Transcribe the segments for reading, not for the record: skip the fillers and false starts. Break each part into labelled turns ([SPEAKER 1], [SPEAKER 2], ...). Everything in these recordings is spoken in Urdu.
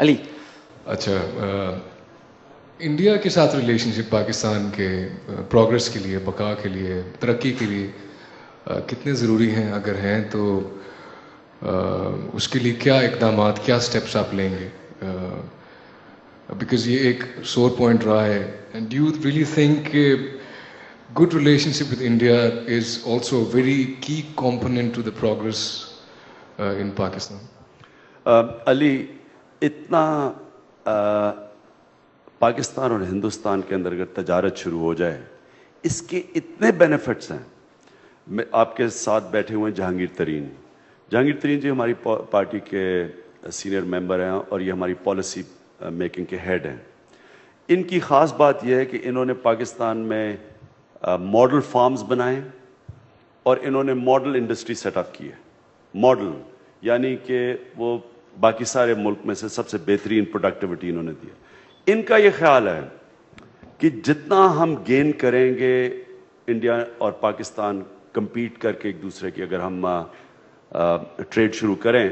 [SPEAKER 1] علی
[SPEAKER 2] اچھا انڈیا کے ساتھ ریلیشنشپ پاکستان کے پروگرس کے لیے، بقا کے لیے، ترقی کے لیے کتنے ضروری ہیں؟ اگر ہیں تو اس کے لیے کیا اقدامات، کیا سٹیپس آپ لیں گے؟ بیکاز یہ ایک سور پوائنٹ رہا ہے. And do you really think good relationship with India is also a very key component to the progress in Pakistan?
[SPEAKER 3] علی، اتنا پاکستان اور ہندوستان کے اندر اگر تجارت شروع ہو جائے، اس کے اتنے بینیفٹس ہیں. میں آپ کے ساتھ بیٹھے ہوئے ہیں جہانگیر ترین جی ہماری پارٹی کے سینئر ممبر ہیں اور یہ ہماری پالیسی میکنگ کے ہیڈ ہیں. ان کی خاص بات یہ ہے کہ انہوں نے پاکستان میں ماڈل فارمز بنائے اور انہوں نے ماڈل انڈسٹری سیٹ اپ کی ہے. ماڈل یعنی کہ وہ باقی سارے ملک میں سے سب سے بہترین پروڈکٹیوٹی انہوں نے دیا. ان کا یہ خیال ہے کہ جتنا ہم گین کریں گے انڈیا اور پاکستان کمپیٹ کر کے ایک دوسرے کی، اگر ہم ٹریڈ شروع کریں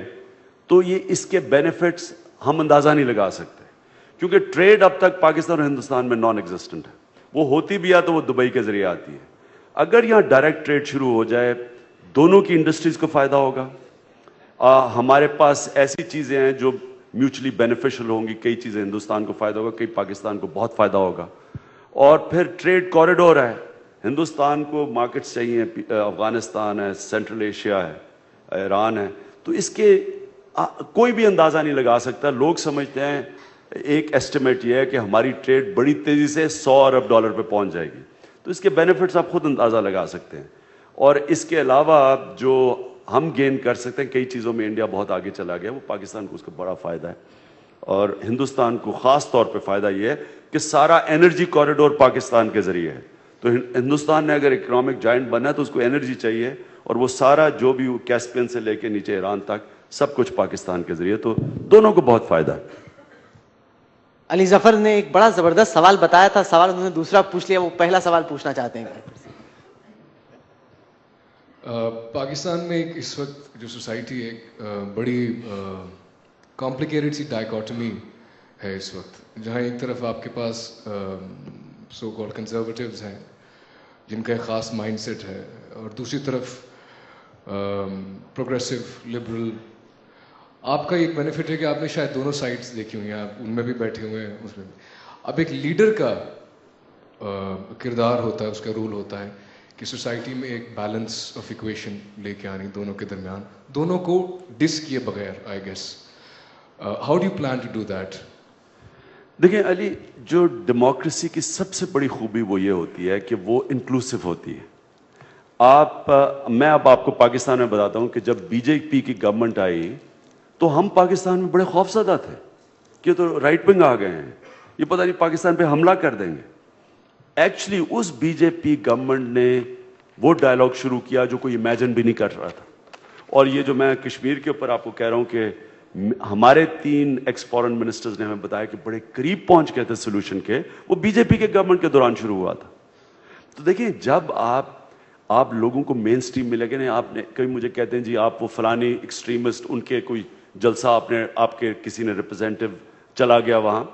[SPEAKER 3] تو یہ اس کے بینیفٹس ہم اندازہ نہیں لگا سکتے، کیونکہ ٹریڈ اب تک پاکستان اور ہندوستان میں نان ایگزسٹنٹ ہے. وہ ہوتی بھی ہے تو وہ دبئی کے ذریعے آتی ہے. اگر یہاں ڈائریکٹ ٹریڈ شروع ہو جائے، دونوں کی انڈسٹریز کو فائدہ ہوگا. ہمارے پاس ایسی چیزیں ہیں جو میوچلی بینیفیشل ہوں گی. کئی چیزیں ہندوستان کو فائدہ ہوگا، کئی پاکستان کو بہت فائدہ ہوگا. اور پھر ٹریڈ کوریڈور ہے. ہندوستان کو مارکیٹس چاہیے، افغانستان ہے، سینٹرل ایشیا ہے، ایران ہے. تو اس کے کوئی بھی اندازہ نہیں لگا سکتا. لوگ سمجھتے ہیں، ایک ایسٹیمیٹ یہ ہے کہ ہماری ٹریڈ بڑی تیزی سے $100 ارب پہ پہنچ جائے گی. تو اس کے بینیفٹس آپ خود اندازہ لگا سکتے ہیں. اور اس کے علاوہ جو ہم گین کر سکتے ہیں، کئی چیزوں میں انڈیا بہت آگے چلا گیا، وہ پاکستان کو اس کا بڑا فائدہ ہے. اور ہندوستان کو خاص طور پہ فائدہ یہ ہے کہ سارا انرجی کوریڈور پاکستان کے ذریعے ہے. تو ہندوستان نے اگر اکنامک جائنٹ بنا ہے تو اس کو انرجی چاہیے، اور وہ سارا جو بھی کیسپین سے لے کے نیچے ایران تک سب کچھ پاکستان کے ذریعے. تو دونوں کو بہت فائدہ ہے.
[SPEAKER 1] علی ظفر نے ایک بڑا زبردست سوال بتایا تھا، سوال انہوں نے دوسرا پوچھ لیا، وہ پہلا سوال پوچھنا چاہتے ہیں.
[SPEAKER 2] پاکستان میں ایک اس وقت جو سوسائٹی ایک بڑی کمپلیکیٹڈ سی ڈائیکاٹمی ہے اس وقت، جہاں ایک طرف آپ کے پاس سو کالڈ کنزرویٹیوز ہیں جن کا ایک خاص مائنڈ سیٹ ہے، اور دوسری طرف پروگریسو لبرل. آپ کا ایک بینیفٹ ہے کہ آپ نے شاید دونوں سائڈس دیکھی ہوئی ہیں، آپ ان میں بھی بیٹھے ہوئے ہیں، اس میں بھی. اب ایک لیڈر کا کردار ہوتا ہے، اس کا رول ہوتا ہے کہ سوسائٹی میں ایک بیلنس آف ایکویشن لے کے آنی دونوں کے درمیان، دونوں کو ڈس کیے بغیر. I guess how do you plan to do that?
[SPEAKER 3] دیکھیں علی، جو ڈیموکریسی کی سب سے بڑی خوبی وہ یہ ہوتی ہے کہ وہ انکلوسیو ہوتی ہے. میں اب آپ کو پاکستان میں بتاتا ہوں کہ جب بی جے پی کی گورنمنٹ آئی تو ہم پاکستان میں بڑے خوفزدہ تھے کہ تو رائٹ ونگ آ گئے ہیں، یہ پتہ نہیں پاکستان پہ حملہ کر دیں گے. ایکچولی اس بی جے پی گورنمنٹ نے وہ ڈائلاگ شروع کیا جو کوئی امیجن بھی نہیں کر رہا تھا. اور یہ جو میں کشمیر کے اوپر آپ کو کہہ رہا ہوں کہ ہمارے 3 ایکس فورن منسٹرز نے ہمیں بتایا کہ بڑے قریب پہنچ گئے تھے سولوشن کے، وہ بی جے پی کے گورنمنٹ کے دوران شروع ہوا تھا. تو دیکھیں، جب آپ لوگوں کو مین سٹریم ملے گا. نہیں، آپ نے کئی مجھے کہتے ہیں جی آپ وہ فلانی ایکسٹریمسٹ، ان کے کوئی جلسہ آپ کے کسی نے ریپرزینٹیو چلا گیا وہاں.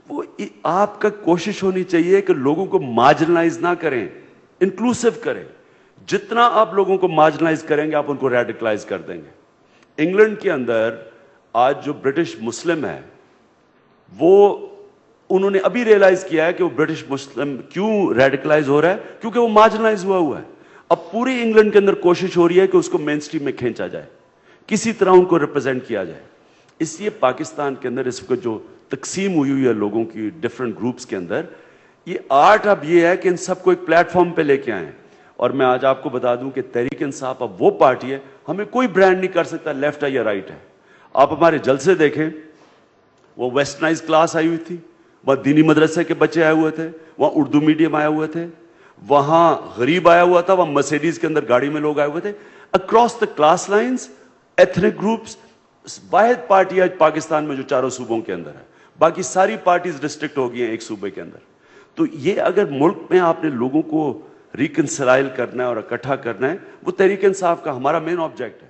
[SPEAKER 3] وہ آپ کا کوشش ہونی چاہیے کہ لوگوں کو مارجنلائز نہ کریں، انکلوسیو کریں. جتنا آپ لوگوں کو مارجنلائز کریں گے آپ ان کو ریڈیکلائز کر دیں گے. انگلینڈ کے اندر آج جو برٹش مسلم ہے، وہ انہوں نے ابھی ریئلائز کیا ہے کہ وہ برٹش مسلم کیوں ریڈیکلائز ہو رہا ہے، کیونکہ وہ مارجنلائز ہوا ہے. اب پوری انگلینڈ کے اندر کوشش ہو رہی ہے کہ اس کو مین سٹریم میں کھینچا جائے، کسی طرح ان کو ریپرزینٹ کیا جائے. اس لیے پاکستان کے اندر اس وقت جو تقسیم ہوئی ہے لوگوں کی ڈفرینٹ گروپس کے اندر، یہ آرٹ اب یہ ہے کہ ان سب کو ایک پلیٹ فارم پہ لے کے آئیں. اور میں آج آپ کو بتا دوں کہ تحریک انصاف اب وہ پارٹی ہے، ہمیں کوئی برانڈ نہیں کر سکتا لیفٹ ہے یا رائٹ ہے. آپ ہمارے جلسے دیکھیں، وہ ویسٹرنائز کلاس آئی ہوئی تھی، وہاں دینی مدرسے کے بچے آئے ہوئے تھے، وہاں اردو میڈیم آئے ہوئے تھے، وہاں غریب آیا ہوا تھا، وہاں مرسیڈیز کے اندر گاڑی میں لوگ آئے ہوئے تھے. Across the class lines, ethnic groups. واحد پارٹی آج پاکستان میں جو 4 صوبوں کے اندر ہے، باقی ساری پارٹیز ریسٹرکٹ ہو گئی ہیں ایک صوبے کے اندر. تو یہ اگر ملک میں آپ نے لوگوں کو ریکنسلائل کرنا ہے اور اکٹھا کرنا ہے، وہ تحریک انصاف کا ہمارا مین آبجیکٹ ہے.